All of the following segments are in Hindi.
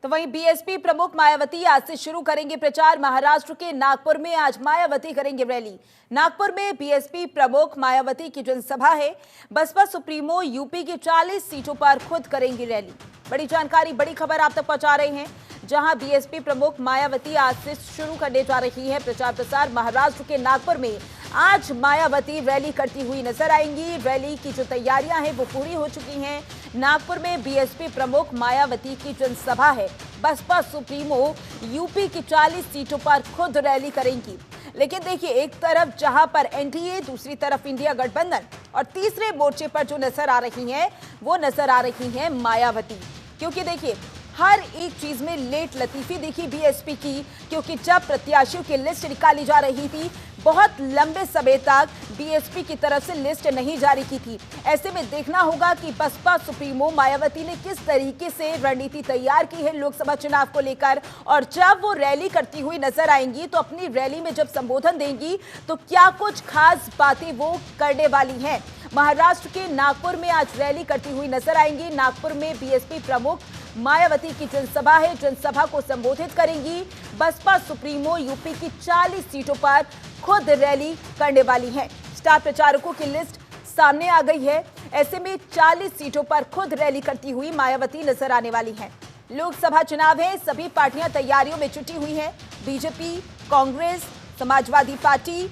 तो वहीं बीएसपी प्रमुख मायावती आज से शुरू करेंगे प्रचार। महाराष्ट्र के नागपुर में आज मायावती करेंगे रैली। नागपुर में बीएसपी प्रमुख मायावती की जनसभा है। बसपा सुप्रीमो यूपी की 40 सीटों पर खुद करेंगी रैली। बड़ी जानकारी, बड़ी खबर आप तक पहुंचा रहे हैं, जहां बीएसपी प्रमुख मायावती आज से शुरू करने जा रही है प्रचार प्रसार। महाराष्ट्र के नागपुर में आज मायावती रैली करती हुई नजर आएंगी। रैली की जो तैयारियां हैं वो पूरी हो चुकी हैं। नागपुर में बीएसपी प्रमुख मायावती की जनसभा है। बसपा सुप्रीमो यूपी की 40 सीटों पर खुद रैली करेंगी। लेकिन देखिए, एक तरफ जहां पर एनडीए, दूसरी तरफ इंडिया गठबंधन और तीसरे मोर्चे पर जो नजर आ रही हैं वो नजर आ रही हैं मायावती। क्योंकि देखिए, हर एक चीज में लेट लतीफी देखी बीएसपी की, क्योंकि जब प्रत्याशियों की लिस्ट निकाली जा रही थी, बहुत लंबे समय तक बीएसपी की तरफ से लिस्ट नहीं जारी की थी। ऐसे में देखना होगा कि बसपा सुप्रीमो मायावती ने किस तरीके से रणनीति तैयार की है लोकसभा चुनाव को लेकर, और जब वो रैली करती हुई नजर आएंगी तो अपनी रैली में जब संबोधन देंगी तो क्या कुछ खास बातें वो करने वाली हैं। महाराष्ट्र के नागपुर में आज रैली करती हुई नजर आएंगी। नागपुर में बीएसपी प्रमुख मायावती की जनसभा है। जनसभा को संबोधित करेंगी। बसपा सुप्रीमो यूपी की 40 सीटों पर खुद रैली करने वाली है। स्टार प्रचारकों की लिस्ट सामने आ गई है। ऐसे में 40 सीटों पर खुद रैली करती हुई मायावती नजर आने वाली हैं। लोकसभा चुनाव है, सभी पार्टियां तैयारियों में जुटी हुई हैं। बीजेपी, कांग्रेस, समाजवादी पार्टी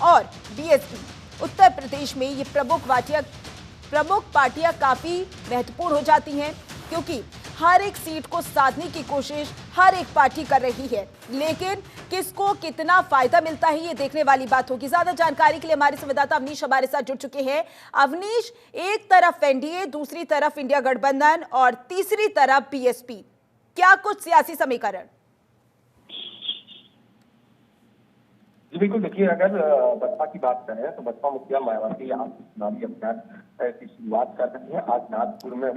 और बीएसपी। उत्तर प्रदेश में ये प्रमुख पार्टियां काफी महत्वपूर्ण हो जाती हैं, क्योंकि हर एक सीट को साधने की कोशिश हर एक पार्टी कर रही है। लेकिन किसको कितना फायदा मिलता है, ये देखने वाली बात होगी। ज्यादा जानकारी के लिए हमारे संवाददाता अवनीश हमारे साथ जुड़ चुके हैं। अवनीश, एक तरफ एनडीए, दूसरी तरफ इंडिया गठबंधन और तीसरी तरफ बीएसपी, क्या कुछ सियासी समीकरण? जी बिल्कुल, देखिए, अगर बसपा की बात करें तो बसपा मुखिया मायावती आज चुनावी अभियान की शुरुआत कर रही है। आज नागपुर में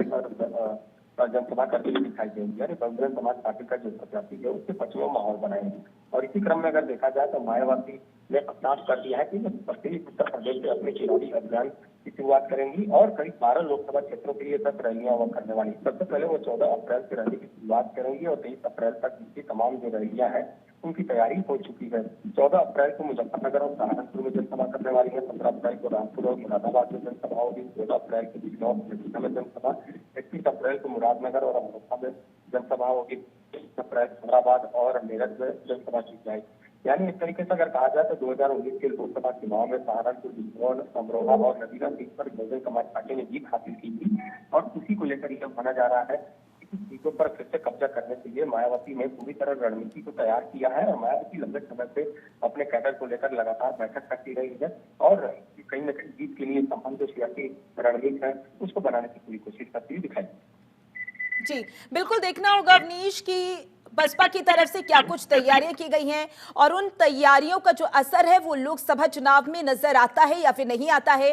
जनसभा करते हुए दिखाई देंगी। यानी बहुजन समाज पार्टी का जो प्रत्याशी है उसके पक्ष में माहौल बनाएंगे। और इसी क्रम में अगर देखा जाए तो मायावती ने साफ कर दिया है कि वो उत्तर प्रदेश से अपने चुनावी अभियान की शुरुआत करेंगी और करीब 12 लोकसभा क्षेत्रों के लिए 10 रैलियां वो करने वाली। सबसे पहले वो 14 अप्रैल से रैली की शुरुआत करेंगी और 23 अप्रैल तक इनकी तमाम जो रैलियां हैं उनकी तैयारी हो चुकी है। 14 अप्रैल को मुजफ्फरनगर और सहारनपुर में जनसभा करने वाली है। 15 अप्रैल को रामपुर और मुरादाबाद में जनसभा होगी। 16 अप्रैल को बिजनौर में जनसभा। 31 अप्रैल को मुरादनगर और अमरोहा में जनसभा होगी। 30 अप्रैल हैदराबाद और मेरठ में जनसभा की जाएगी। यानी इस तरीके से अगर कहा जाए तो 2019 के लोकसभा चुनाव में सहारनपुर, बिजनौर, अमरोहा और नगीना सीट पर बहुजन समाज पार्टी ने जीत हासिल की थी और उसी को लेकर यह माना जा रहा है कि सीटों पर फिर से कब्जा करने के लिए मायावती ने पूरी तरह रणनीति को तैयार किया है। और मायावती लंबे समय से अपने कैडर को लेकर लगातार बैठक करती रही है और कहीं न कहीं जीत के लिए तमाम जो सियासी रणनीति है उसको बनाने की पूरी कोशिश करती हुई दिखाई। जी बिल्कुल, देखना होगा अवनीश की बसपा की तरफ से क्या कुछ तैयारियां की गई हैं और उन तैयारियों का जो असर है वो लोकसभा चुनाव में नजर आता है या फिर नहीं आता है।